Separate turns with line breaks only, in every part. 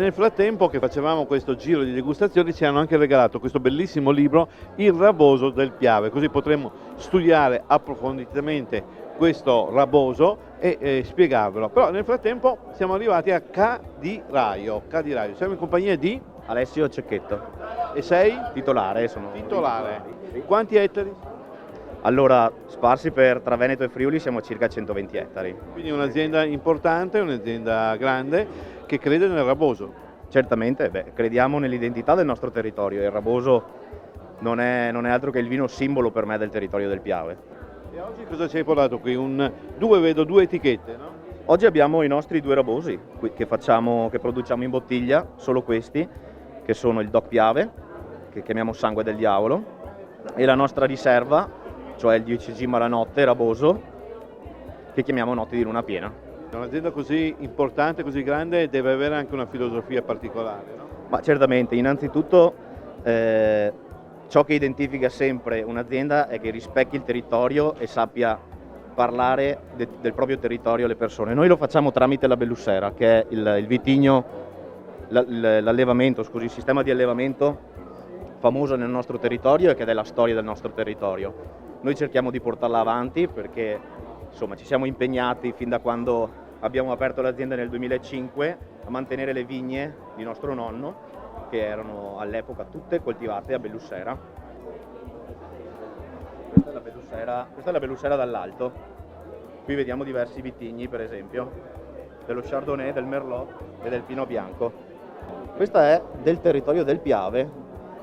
nel frattempo che facevamo questo giro di degustazioni ci hanno anche regalato questo bellissimo libro Il raboso del Piave, così potremo studiare approfonditamente questo raboso e spiegarvelo. Però nel frattempo siamo arrivati a Cadiraio. Siamo in compagnia di
Alessio Cecchetto,
e sei
titolare. Sono
titolare.
Sì.
Quanti ettari?
Allora, sparsi tra Veneto e Friuli siamo a circa 120 ettari.
Quindi un'azienda importante, un'azienda grande che crede nel raboso.
Certamente, crediamo nell'identità del nostro territorio. Il Raboso non è altro che il vino simbolo per me del territorio del Piave.
E oggi cosa ci hai portato qui? Vedo due etichette, no?
Oggi abbiamo i nostri due Rabosi che produciamo in bottiglia, solo questi, che sono il Doc Piave, che chiamiamo Sangue del Diavolo, e la nostra riserva, cioè il 10G Malanotte Raboso, che chiamiamo Notti di Luna Piena.
Un'azienda così importante, così grande, deve avere anche una filosofia particolare, no?
Ma certamente, innanzitutto ciò che identifica sempre un'azienda è che rispecchi il territorio e sappia parlare del proprio territorio alle persone. Noi lo facciamo tramite la Bellussera, che è il vitigno, il sistema di allevamento famoso nel nostro territorio e che è la storia del nostro territorio. Noi cerchiamo di portarla avanti perché insomma ci siamo impegnati fin da quando abbiamo aperto l'azienda nel 2005 a mantenere le vigne di nostro nonno, che erano all'epoca tutte coltivate a Bellussera. Questa è la Bellussera dall'alto. Qui vediamo diversi vitigni, per esempio, dello Chardonnay, del Merlot e del Pinot Bianco. Questa è del territorio del Piave,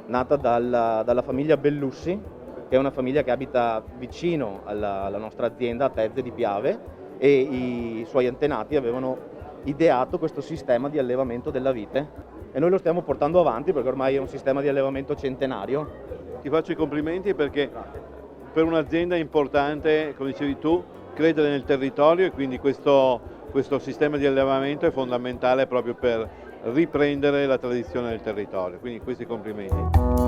nata dalla famiglia Bellussi, che è una famiglia che abita vicino alla nostra azienda a Tezze di Piave, e i suoi antenati avevano ideato questo sistema di allevamento della vite e noi lo stiamo portando avanti perché ormai è un sistema di allevamento centenario.
Ti faccio i complimenti perché per un'azienda importante, come dicevi tu, credere nel territorio e quindi questo sistema di allevamento è fondamentale proprio per riprendere la tradizione del territorio, quindi questi complimenti.